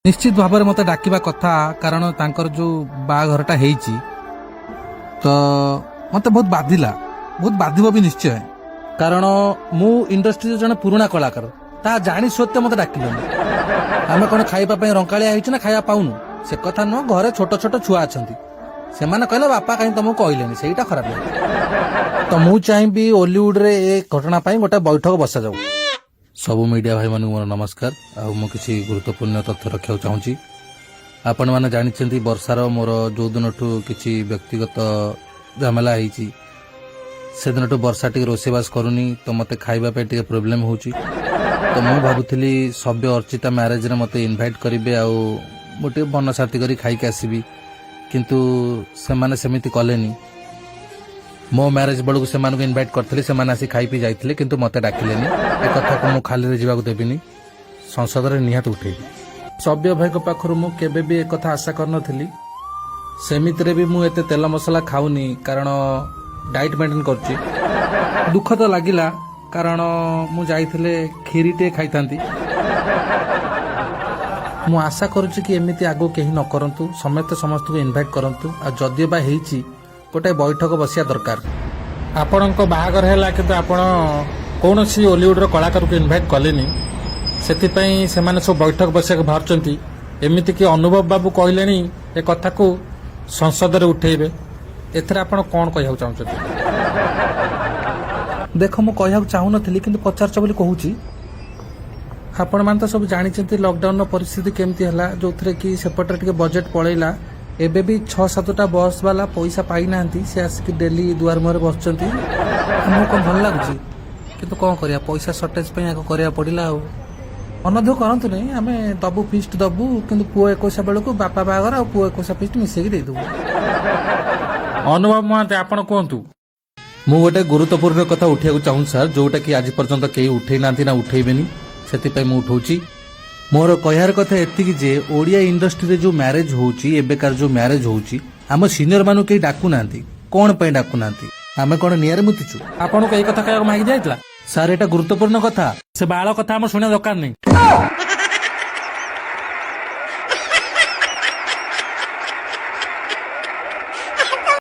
निश्चित भाव में मत डाकिबा कथा कारण तांकर जो बाघरटा हेइची तो मत बहुत बाधिब भी निश्चय कारण मु इंडस्ट्री जन पुराना कलाकार ता जानी सत्य मत डाकिलनि आमे कोन खाइबा पई रंकाळिया हेइछ ना खाइबा पाउनु से कथा न घरे छोट छोट छुआ अछंती से माने कहले बापा कहीं तुमको कहलेनी सेटा खराब लागे तो मु चाहेबी हॉलीवुड रे ए घटना पई गोटा बैठक बसा जाऊ। सबु मीडिया भाई मानू मोर नमस्कार मु किसी गुरुत्वपूर्ण तथ्य रखा चाहूँगी आपण मैंने जानी वर्षार मोर जो दिन किसी व्यक्तिगत झमेला होती से दिन वर्षा टी रोषेबास करूनी तो मत खाइबा टे प्रोब्लेम हो तो मु भावुली सभ्य अर्चिता मैरेज रे मते इनवाइट करेंगे आउ गोटे बन साथी करी खाइक आसबि किंतु से माने सेमिति कलेनी मो मैरेज बेलू से इनवाइट करते से आसी खाई पी जाते किंतु मत डाकिलेनी ए कथा को मु खाली जावाक देविनी संसद रे निहात उठेबी। सभ्य भाई पाखरु मु केबे भी एक कथा आशा करनथली सेमिति रे भी मु एते तेल मसला खाऊनी कारण डाइट मेंटेन करची दुख तो लागिला कारण मु जाइथिले खीरी टे खाइतांती मु आशा करूची कि एमिति आगो केही न करंतु समस्त समस्त को इनवाइट करंतु आ जदियो बा हेइची गोटे बैठक बसिया दरकार आपण बाहागर है कि आपण कौन सी हॉलीवुड कलाकार को इनवाइट कलेनी से सब बैठक बसिया बाहर एमती कि अनुभव बाबू कहले ए कथा को संसद रे उठेबे एथरे आपण कौन कहया चाहते देख मु कहया चाहूनथली किंतु पचारछ बोली कहूची आपण मान तो सब जानी लॉकडाउन परिस्थिति केमती हला जो कि सेपटे टिके बजेट पळैला एबे भी 6-7टा बस वाला पैसा पाई नांती से आसिक डेली दुआर मुहर बसचंती हमको कौन भल लागुची किंतु कौन करिया पैसा शॉर्टेज पे आको करिया पड़िला आ अनध्य करंतु नहीं आमे दबु फिस्ट दबु किंतु पुओ 21 बेल को बापा बागर आ पुओ 21 फिस्ट मिसेकी दे दबु। अनुभव महाते आपण कोंतु मु गोटे गुरुत्वपूर्ण कथा उठिया चाहूँ सर जोटा कि आज पर्यंत केही उठै नांती ना उठैबेनी सेति मु उठौची मोर कहयार कथा एतिकी जे ओडिया इंडस्ट्री रे जो मैरिज होउची एबेकार जो मैरिज होउची हम सीनियर मानु के डाकू नांती कोन पे डाकू नांती आमे कोन नियर मुतिचु आपण को एई कथा कहया मागी जाइतला सर एटा गुरुत्वपूर्ण कथा से बाळ कथा हम सुने दरकार नहीं।